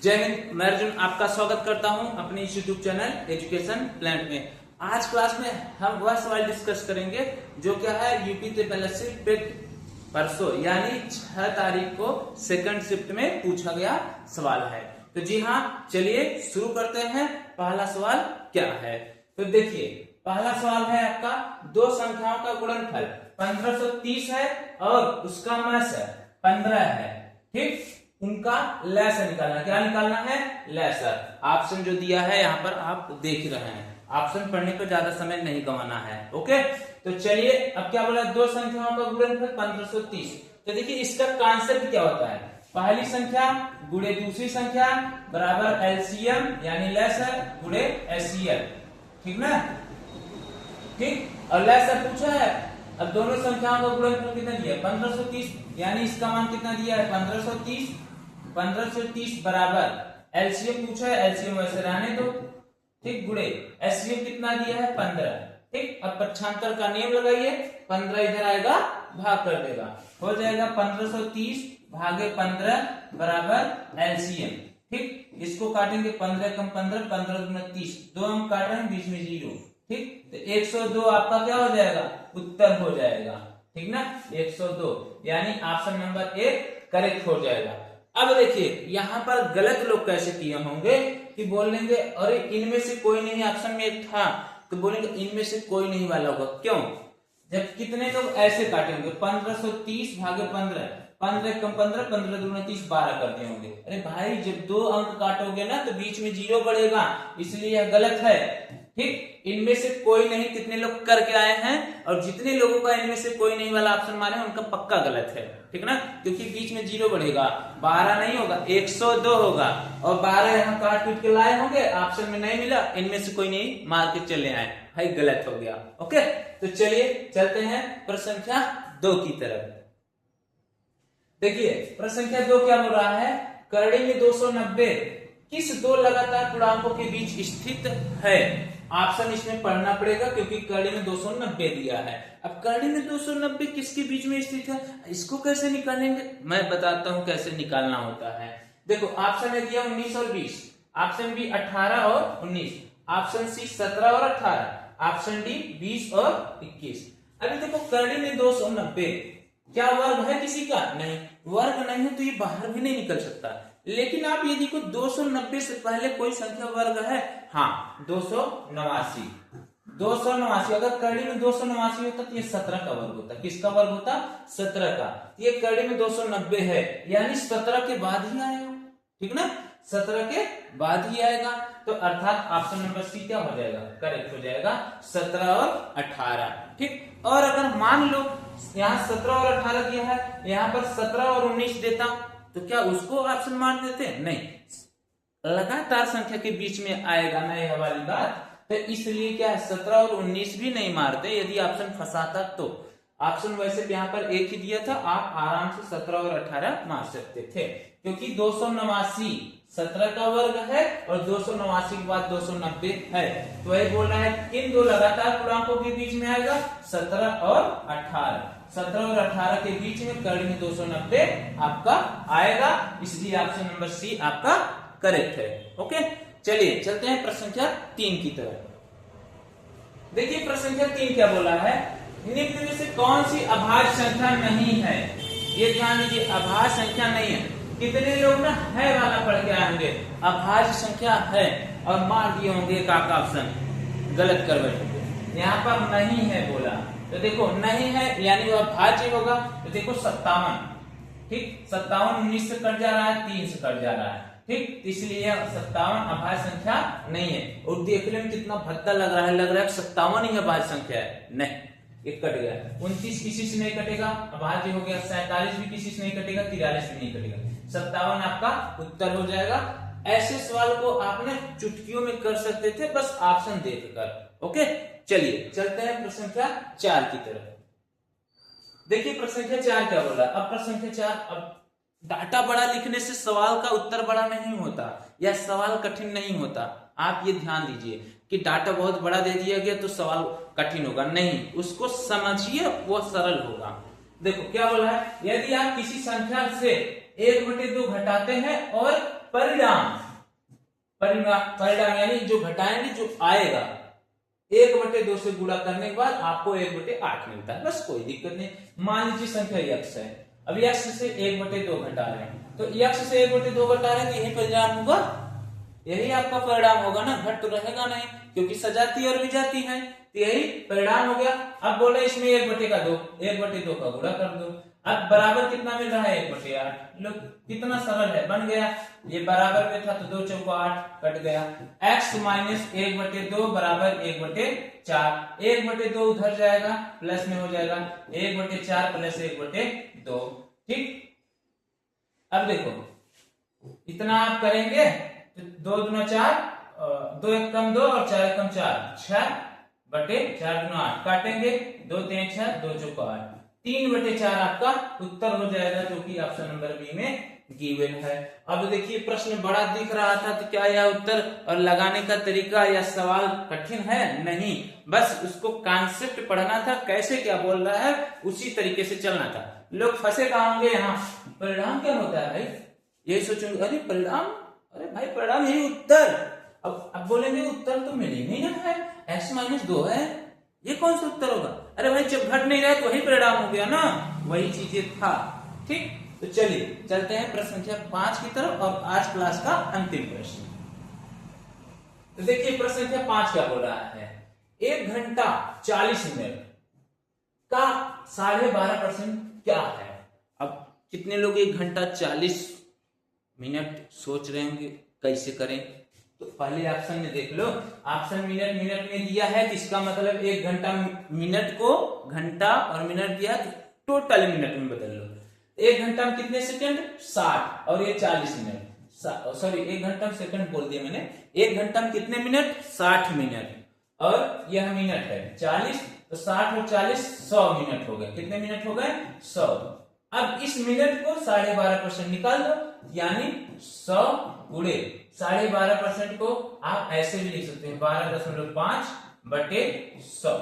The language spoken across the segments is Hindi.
जय हिंद। मैं अर्जुन आपका स्वागत करता हूं अपने इस यूट्यूब चैनल एजुकेशन प्लान में। आज क्लास में हम वह सवाल डिस्कस करेंगे जो क्या है यूपी त्रिपल परसों यानी 6 तारीख को सेकंड शिफ्ट में पूछा गया सवाल है। तो जी हाँ, चलिए शुरू करते हैं। पहला सवाल क्या है तो देखिए, पहला सवाल है आपका दो संख्याओं का गुणनफल 1530 है और उसका मास 15 है। ठीक, उनका लैसर निकालना। क्या निकालना है? लैसर। ऑप्शन जो दिया है यहाँ पर आप देख रहे हैं। ऑप्शन पढ़ने पर ज्यादा समय नहीं गंवाना है। ओके, तो चलिए अब क्या बोला, दो संख्याओं का गुणनफल 1530। तो देखिए इसका कॉन्सेप्ट क्या होता है, पहली संख्या गुणे दूसरी संख्या बराबर एलसीएम यानी लैसर गुणे एचसीएल। ठीक ना? ठीक, और लैसर पूछा है। अब दोनों संख्याओं का गुणनफल कितना दिया है? 1530, यानी इसका मान कितना दिया है? 1530। 1530 बराबर एलसीएम पूछा है, एलसीएम वैसे रहने दो। ठीक, गुणे एचसीएम कितना दिया है? 15। ठीक, अब पक्षांतर का नियम लगाइए, 15 इधर आएगा भाग कर देगा, हो जाएगा 1530 भागे 15 बराबर एलसीएम। ठीक, इसको काटेंगे 15 कम 15, 15 दूना 30, दो अंक काट रहे हैं, बीच में 0। ठीक, तो 102 आपका क्या हो जाएगा? उत्तर हो जाएगा। ठीक ना, 102 यानी ऑप्शन नंबर 1 करेक्ट हो जाएगा। अब देखिए यहाँ पर गलत लोग कैसे किए होंगे कि बोलेंगे अरे इनमें से कोई नहीं, ऑप्शन में एक था, तो बोलेंगे इनमें से कोई नहीं वाला होगा। क्यों? जब कितने लोग ऐसे काटेंगे 1530 भागे 15, 15 कम 15, 15 दूना 30, 12 कर दिए होंगे। अरे भाई जब दो अंक काटोगे ना तो बीच में 0 बढ़ेगा, इसलिए यह गलत है। ठीक, इनमें से कोई नहीं, कितने लोग करके आए हैं और जितने लोगों का इनमें से कोई नहीं वाला ऑप्शन मारे उनका पक्का गलत है। ठीक ना, क्योंकि बीच में 0 बढ़ेगा, 12 नहीं होगा, 102 होगा और 12 यहाँ काट पीट के लाए होंगे, ऑप्शन में नहीं मिला, इनमें से कोई नहीं मार के चले आए, भाई गलत हो गया। ओके, तो चलिए चलते हैं प्रश्न संख्या 2 की तरफ। देखिए प्रश्न संख्या 2 क्या बोल रहा है, करड़ी में 290 किस दो लगातार पूर्णांकों के बीच स्थित है? ऑप्शन इसमें पढ़ना पड़ेगा क्योंकि करड़ी में 290 दिया है। अब करड़ी में 290 किसके बीच में स्थित है, इसको कैसे निकालेंगे? मैं बताता हूं कैसे निकालना होता है। देखो ऑप्शन है दिया 19 और 20, ऑप्शन बी 18 और 19, ऑप्शन सी 17 और 18, ऑप्शन डी 20 और 21। अभी देखो करड़ी में 290 क्या वर्ग है किसी का? नहीं, वर्ग नहीं है तो ये बाहर भी नहीं निकल सकता। लेकिन आप ये देखो 290 से पहले कोई संख्या वर्ग है? हाँ, 289। 289 अगर करड़ी में 289 होता तो ये 17 का वर्ग होता। किसका वर्ग होता? 17 का। ये करड़ी में 290 है यानी 17 के बाद ही आएगा। ठीक ना, 17 के बाद ही आएगा, तो अर्थात ऑप्शन नंबर सी क्या हो जाएगा? करेक्ट हो जाएगा, 17 और 18। ठीक, और अगर मान लो यहाँ 17 और 18 दिया है, यहाँ पर 17 और 19 देता तो क्या उसको ऑप्शन मार देते? नहीं, लगातार संख्या के बीच में आएगा ना यह वाली बात, तो इसलिए क्या है 17 और 19 भी नहीं मारते यदि ऑप्शन फंसाता तो। ऑप्शन वैसे यहाँ पर एक ही दिया था, आप आराम से 17 और 18 मार सकते थे क्योंकि 289 17 का वर्ग है और 289 के बाद 290 है, तो वही बोल रहा है किन दो लगातार पूर्णांकों के बीच में आएगा? 17 और 18। 17 और 18 के बीच में करड़ी में 290 आपका आएगा, इसलिए ऑप्शन नंबर सी आपका करेक्ट है। ओके, चलिए चलते हैं प्रश्न संख्या 3 की तरफ। देखिए प्रश्न संख्या 3 क्या बोला है, निम्न में से कौन सी अभाज्य संख्या नहीं है? ये ध्यान दीजिए, अभाज्य संख्या नहीं है। कितने लोग ना है वाला पढ़ के आएंगे, अभाज्य संख्या है और मार दिए होंगे एक ऑप्शन गलत कर बैठे। यहाँ पर नहीं है बोला, तो देखो नहीं है यानी वह अभाज्य होगा। तो देखो 57। ठीक, 57 19 से कट जा रहा है, 3 से कट जा रहा है। ठीक, इसलिए 57 अभाज्य संख्या नहीं है। और देखने में कितना भद्दा लग रहा है, लग रहा है 57 ही अभाज्य संख्या है, नहीं, एक कट गया। 29 किसी से नहीं कटेगा, अभाज्य हो गया। 47 भी किसी से नहीं कटेगा, 43 भी नहीं कटेगा, 57 आपका उत्तर हो जाएगा। ऐसे सवाल को आपने चुटकियों में कर सकते थे बस ऑप्शन देखकर। ओके, चलिए चलते हैं प्रश्न संख्या 4 की तरफ। देखिए प्रश्न संख्या 4 क्या बोला। अब प्रश्न संख्या 4, अब डाटा बड़ा लिखने से सवाल का उत्तर बड़ा नहीं होता या सवाल कठिन नहीं होता। आप ये ध्यान दीजिए कि डाटा बहुत बड़ा दे दिया गया तो सवाल कठिन होगा, नहीं, उसको समझिए वो सरल होगा। देखो क्या बोला है, यदि आप किसी संख्या से 1/2 घटाते हैं और परिणाम, परिणाम यानी जो घटाएंगे जो आएगा 1/2 से गुणा करने के बाद आपको 1/8 मिलता है, बस कोई दिक्कत नहीं। मान लीजिए संख्या x है, अब x से 1/2 घटा रहे हैं, तो x से 1/2 घटा रहे हैं, यही परिणाम होगा, यही आपका परिणाम होगा ना, घट तो रहेगा नहीं क्योंकि सजाती और विजाती है, तो यही परिणाम हो गया। अब बोले इसमें 1/2 1/2 का गुणा कर दो, अब बराबर कितना मिल रहा है 1/8। लो कितना सरल है, बन गया, ये बराबर में था तो 2 चौको 8 कट गया, x माइनस 1/2 बराबर 1/4, 1/2 उधर जाएगा प्लस में हो जाएगा 1/4 प्लस 1/2, ठीक। अब देखो इतना आप करेंगे तो 2 दूना 4, 2 एक कम 2 और 4 एक कम 4, 6/4 दूना 8 काटेंगे, 2 3 6 2 चौको 8, 3/4 आपका उत्तर हो जाएगा, जो कि ऑप्शन नंबर बी में गिवन है। अब देखिए प्रश्न बड़ा दिख रहा था, तो क्या यह उत्तर और लगाने का तरीका या सवाल कठिन है? नहीं, बस उसको कॉन्सेप्ट पढ़ना था, कैसे क्या बोल रहा है उसी तरीके से चलना था। लोग फंसे कहाँ होंगे, यहाँ परिणाम क्या होता है भाई, यही सोचेंगे अरे परिणाम, अरे भाई परिणाम यही उत्तर। अब बोलेंगे उत्तर तो मिल ही नहीं रहा है, x-2 है, ये कौन सा उत्तर होगा? अरे भाई जब घट नहीं रहा है तो वही परिणाम हो गया ना, वही चीजें था, ठीक। तो चलिए चलते हैं प्रश्न संख्या 5 की तरफ और आज क्लास का अंतिम प्रश्न। तो देखिए प्रश्न संख्या 5 क्या बोल रहा है, 1 घंटा 40 मिनट का 12.5% क्या है? अब कितने लोग 1 घंटा 40 मिनट सोच रहे होंगे कैसे करें, तो पहले ऑप्शन में देख लो, ऑप्शन मिनट में दिया है, इसका मतलब 1 घंटा मिनट को घंटा और मिनट दिया तो टोटल मिनट में बदल लो। 1 घंटा में कितने सेकंड 60 और ये 40 मिनट, सॉरी 1 घंटा में सेकंड बोल दिया मैंने, 1 घंटा में कितने मिनट 60 मिनट और यह मिनट है 40, तो 60 और 40 100 मिनट हो गए, कितने मिनट हो गए 100। अब इस मिनट को 12.5% निकाल दो, यानी 100 गुणे 12.5% को आप ऐसे भी लिख सकते हैं 12.5/100,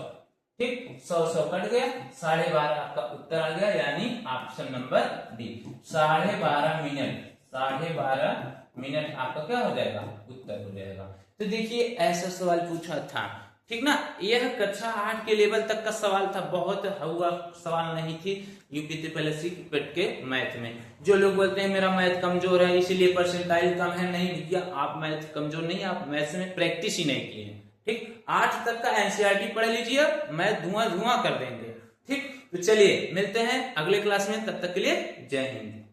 ठीक। 100 कट गया, 12.5 आपका उत्तर आ गया, यानी option number D 12.5 minute, 12.5 minute आपका क्या हो जाएगा उत्तर हो जाएगा। तो देखिए ऐसा सवाल पूछा था, ठीक ना, यह कक्षा 8 के लेवल तक का सवाल था, बहुत हुआ सवाल नहीं थी यूपी त्रिपल पेट के मैथ में। जो लोग बोलते हैं मेरा मैथ कमजोर है इसलिए परसेंटाइल कम है, नहीं भैया आप मैथ कमजोर नहीं, आप मैथ में प्रैक्टिस ही नहीं किए, ठीक। 8 तक का एनसीईआरटी पढ़ लीजिए, मैथ धुआं कर देंगे, ठीक। तो चलिए मिलते हैं अगले क्लास में, तब तक के लिए जय हिंद।